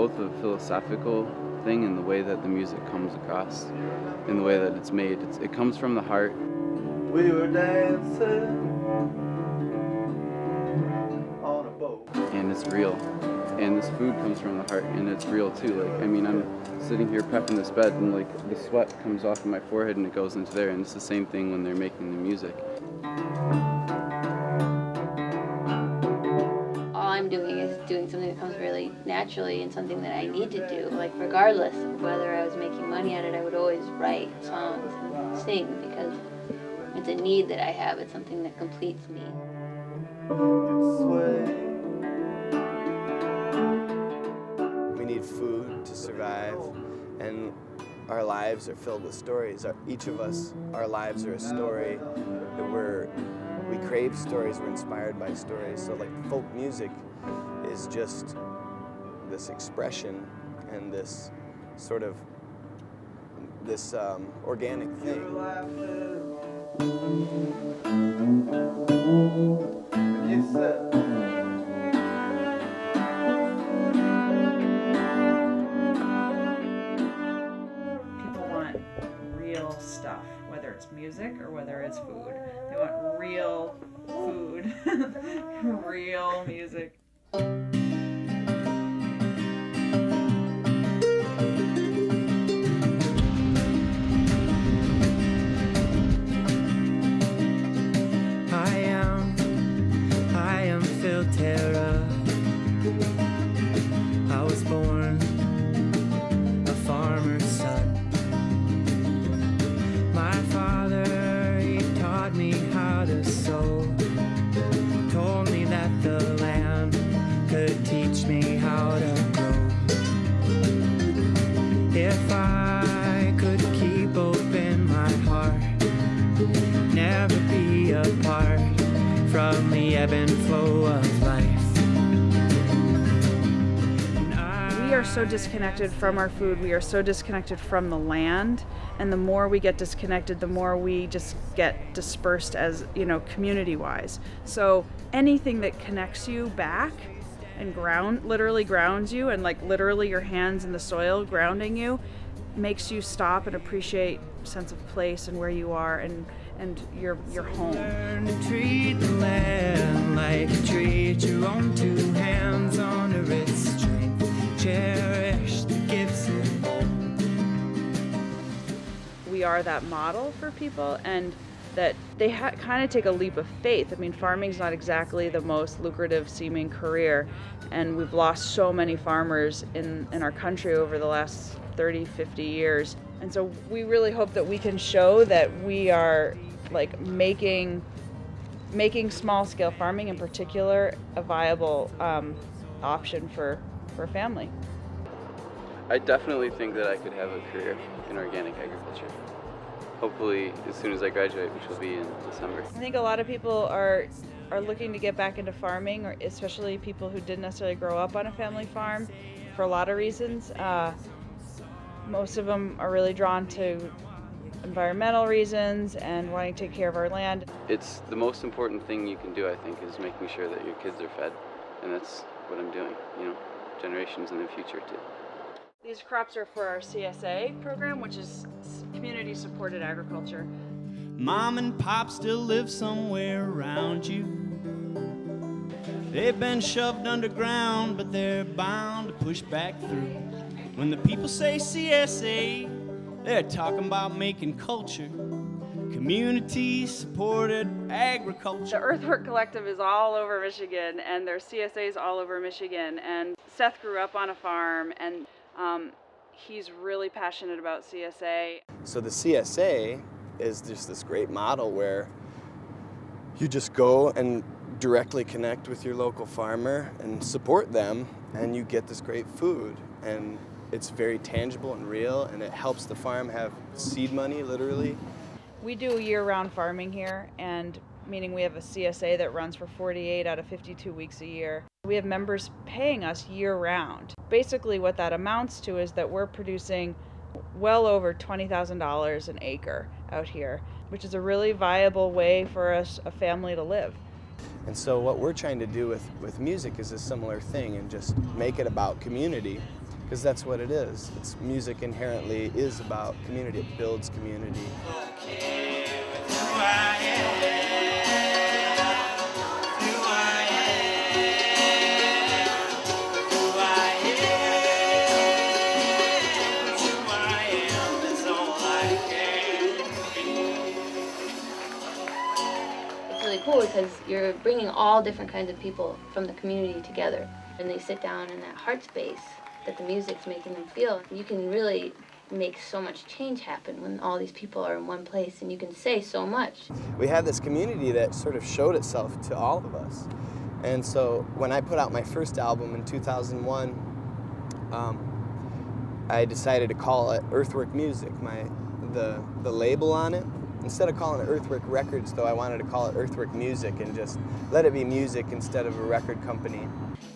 both a philosophical thing in the way that the music comes across, in the way that it's made. It comes from the heart. We were dancing on a boat. And it's real. And this food comes from the heart, and it's real too. Like, I mean, I'm sitting here prepping this bed, and like the sweat comes off of my forehead and it goes into there, and it's the same thing when they're making the music. All I'm doing is doing something that comes really naturally and something that I need to do. Like, regardless of whether I was making money at it, I would always write songs and sing because it's a need that I have. It's something that completes me. We need food to survive, and our lives are filled with stories. Each of us, our lives are a story. We crave stories, we're inspired by stories. So like folk music is just this expression and this sort of, this organic thing. People want real stuff, whether it's music or whether it's food. They want real food, real music. I am Phil Terra. I was born a farmer's son. My father, he taught me how to sow. Told me that the land could teach me how to grow. If I could keep open my heart, never be apart from the ebb and flow of life. We are so disconnected from our food. We are so disconnected from the land. And the more we get disconnected, the more we just get dispersed as, community-wise. So anything that connects you back and literally grounds you, and like literally your hands in the soil grounding you, makes you stop and appreciate sense of place and where you are and your home. Learn to treat the land like you treat your own two hands, honor its strength, cherish the gifts it holds. We are that model for people, and that they kind of take a leap of faith. I mean, farming's not exactly the most lucrative seeming career, and we've lost so many farmers in our country over the last 30, 50 years. And so we really hope that we can show that we are like making small-scale farming in particular a viable option for a family. I definitely think that I could have a career in organic agriculture. Hopefully as soon as I graduate, which will be in December. I think a lot of people are looking to get back into farming, or especially people who didn't necessarily grow up on a family farm, for a lot of reasons. Most of them are really drawn to environmental reasons and wanting to take care of our land. It's the most important thing you can do, I think, is making sure that your kids are fed. And that's what I'm doing, generations in the future too. These crops are for our CSA program, which is community supported agriculture. Mom and Pop still live somewhere around you. They've been shoved underground, but they're bound to push back through. When the people say CSA, they're talking about making culture, community-supported agriculture. The Earthwork Collective is all over Michigan, and there's CSAs all over Michigan. And Seth grew up on a farm, and he's really passionate about CSA. So the CSA is just this great model where you just go and directly connect with your local farmer and support them, and you get this great food. And it's very tangible and real, and it helps the farm have seed money, literally. We do year-round farming here, and meaning we have a CSA that runs for 48 out of 52 weeks a year. We have members paying us year-round. Basically what that amounts to is that we're producing well over $20,000 an acre out here, which is a really viable way for a family to live. And so what we're trying to do with music is a similar thing, and just make it about community. because that's what it is. It's music inherently is about community. It builds community. Cool because you're bringing all different kinds of people from the community together, and they sit down in that heart space that the music's making them feel. You can really make so much change happen when all these people are in one place, and you can say so much. We had this community that sort of showed itself to all of us. And so when I put out my first album in 2001, I decided to call it Earthwork Music, the label on it. Instead of calling it Earthwork Records, though, I wanted to call it Earthwork Music and just let it be music instead of a record company.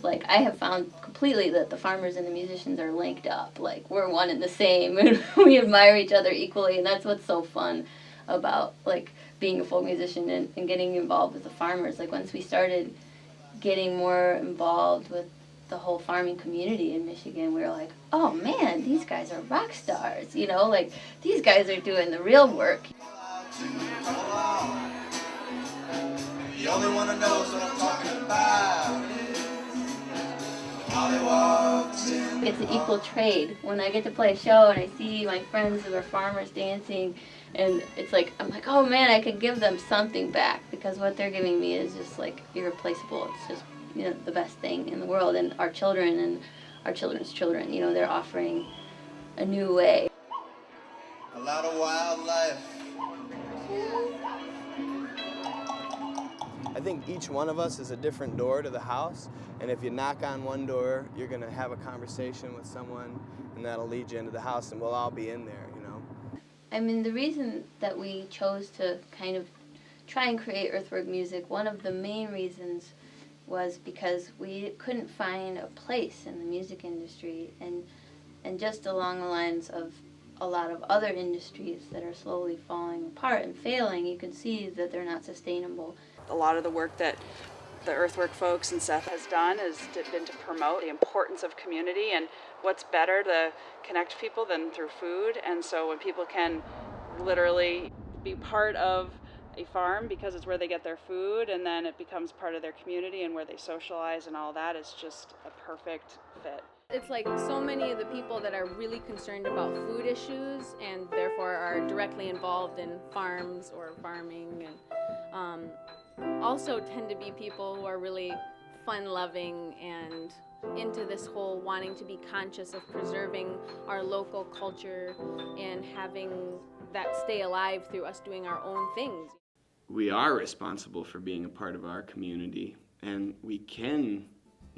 Like, I have found completely that the farmers and the musicians are linked up. Like, we're one and the same, and we admire each other equally, and that's what's so fun about, like, being a folk musician and getting involved with the farmers. Like, once we started getting more involved with the whole farming community in Michigan, we were like, oh man, these guys are rock stars, you know? Like, these guys are doing the real work. The only one who knows what I'm talking about is Hollywood. It's an equal trade. When I get to play a show and I see my friends who are farmers dancing, and it's like, I'm like, oh man, I could give them something back, because what they're giving me is just like irreplaceable. It's just, you know, the best thing in the world. And our children and our children's children, you know, they're offering a new way. A lot of wildlife. I think each one of us is a different door to the house, and if you knock on one door, you're going to have a conversation with someone, and that'll lead you into the house, and we'll all be in there, you know. I mean, the reason that we chose to kind of try and create Earthwork Music, one of the main reasons was because we couldn't find a place in the music industry, and just along the lines of a lot of other industries that are slowly falling apart and failing, you can see that they're not sustainable. A lot of the work that the Earthwork folks and Seth has done has been to promote the importance of community, and what's better to connect people than through food. And so when people can literally be part of a farm because it's where they get their food, and then it becomes part of their community and where they socialize and all that, is just a perfect fit. It's like so many of the people that are really concerned about food issues and therefore are directly involved in farms or farming, and also tend to be people who are really fun-loving and into this whole wanting to be conscious of preserving our local culture and having that stay alive through us doing our own things. We are responsible for being a part of our community, and we can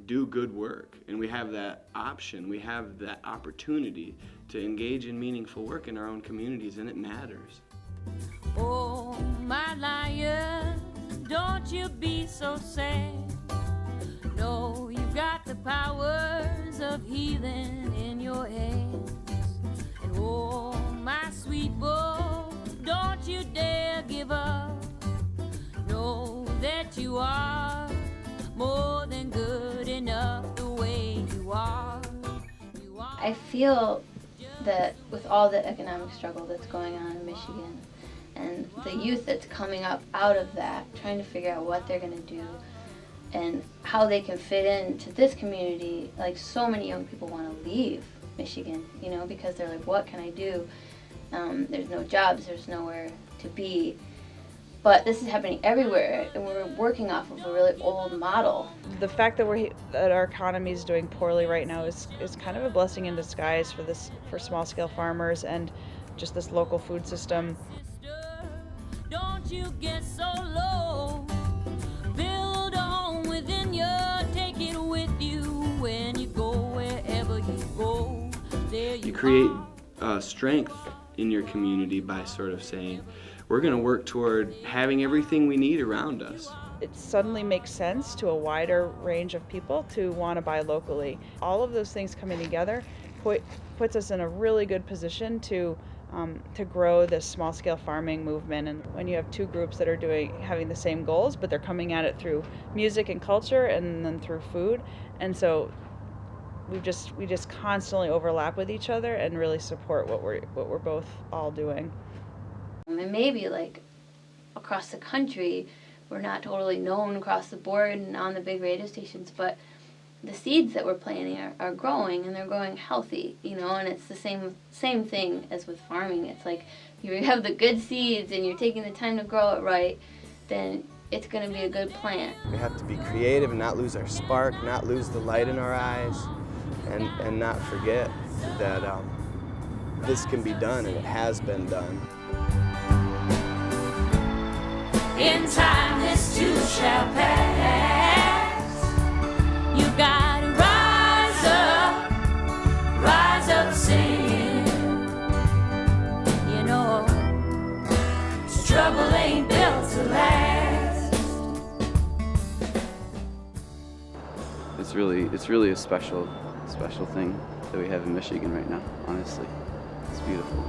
do good work, and we have that option, we have that opportunity to engage in meaningful work in our own communities, and it matters. Oh, my lion, don't you be so sad. No, you've got the powers of healing in your hands. And oh, my sweet boy, don't you dare give up. Know that you are more than good enough the way you are. I feel that with all the economic struggle that's going on in Michigan, and the youth that's coming up out of that, trying to figure out what they're going to do and how they can fit into this community, like so many young people want to leave Michigan, you know, because they're like, what can I do? There's no jobs, there's nowhere to be. But this is happening everywhere, and we're working off of a really old model. The fact that our economy is doing poorly right now is kind of a blessing in disguise for small-scale farmers and just this local food system. Don't you get so low. Build a home within you. Take it with you when you go wherever you go. There you create strength in your community by sort of saying, we're going to work toward having everything we need around us. It suddenly makes sense to a wider range of people to want to buy locally. All of those things coming together puts us in a really good position to grow this small-scale farming movement. And when you have two groups that are having the same goals, but they're coming at it through music and culture and then through food, and so we just constantly overlap with each other and really support what we're both all doing. And maybe like across the country, we're not totally known across the board and on the big radio stations, but the seeds that we're planting are growing, and they're growing healthy, you know, and it's the same thing as with farming. It's like if you have the good seeds and you're taking the time to grow it right, then it's going to be a good plant. We have to be creative and not lose our spark, not lose the light in our eyes, and not forget that this can be done, and it has been done. In time this too shall pass. You gotta rise up singing. You know, trouble ain't built to last. It's really a special thing that we have in Michigan right now, honestly. It's beautiful.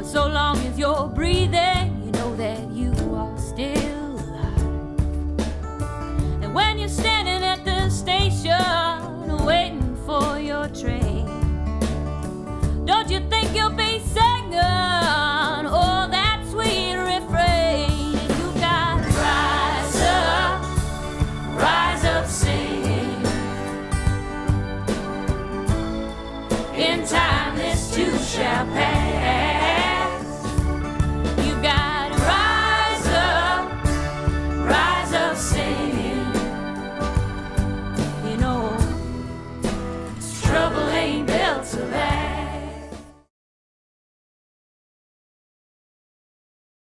So long as you're breathing, you know that you